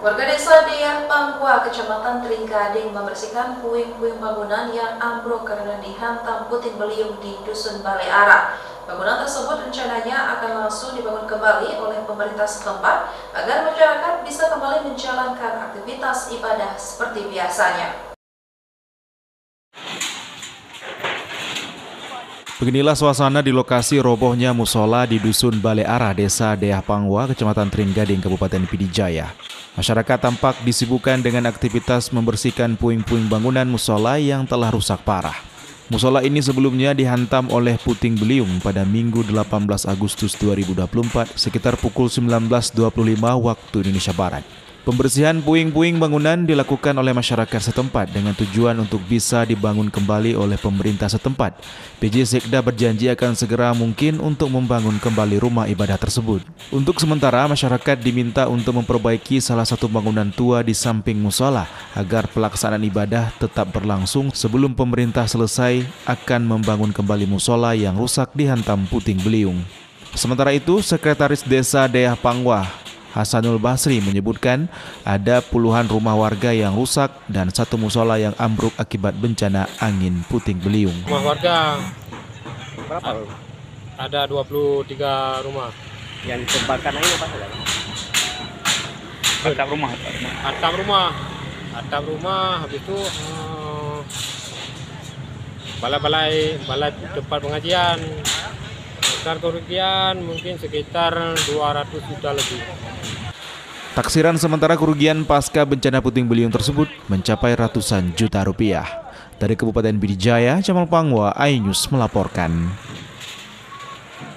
Warga desa Deyah Pangwa, Kecamatan Tringgading membersihkan puing-puing bangunan yang ambruk karena dihantam puting beliung di Dusun Balai Ara. Bangunan tersebut rencananya akan langsung dibangun kembali oleh pemerintah setempat agar masyarakat bisa kembali menjalankan aktivitas ibadah seperti biasanya. Beginilah suasana di lokasi robohnya musola di Dusun Balai Ara, Desa Deyah Pangwa, Kecamatan Tringgading, Kabupaten Pidi Jaya. Masyarakat tampak disibukkan dengan aktivitas membersihkan puing-puing bangunan musola yang telah rusak parah. Musola ini sebelumnya dihantam oleh puting beliung pada Minggu 18 Agustus 2024 sekitar pukul 19.25 waktu Indonesia Barat. Pembersihan puing-puing bangunan dilakukan oleh masyarakat setempat dengan tujuan untuk bisa dibangun kembali oleh pemerintah setempat. PJ Sekda berjanji akan segera mungkin untuk membangun kembali rumah ibadah tersebut. Untuk sementara, masyarakat diminta untuk memperbaiki salah satu bangunan tua di samping musola agar pelaksanaan ibadah tetap berlangsung sebelum pemerintah selesai akan membangun kembali musola yang rusak dihantam puting beliung. Sementara itu, Sekretaris Desa Deyah Pangwa, Hasanul Basri menyebutkan ada puluhan rumah warga yang rusak dan satu musola yang ambruk akibat bencana angin puting beliung. Rumah warga Berapa? ada 23 rumah. Yang ditebarkan ini apa saja? Atap rumah. Atap rumah, habis itu balai tempat pengajian. Besar kerugian mungkin sekitar 200 juta lebih. Taksiran sementara kerugian pasca bencana puting beliung tersebut mencapai ratusan juta rupiah. Dari Kabupaten Pidi Jaya, Jamal Pangwa, iNews melaporkan.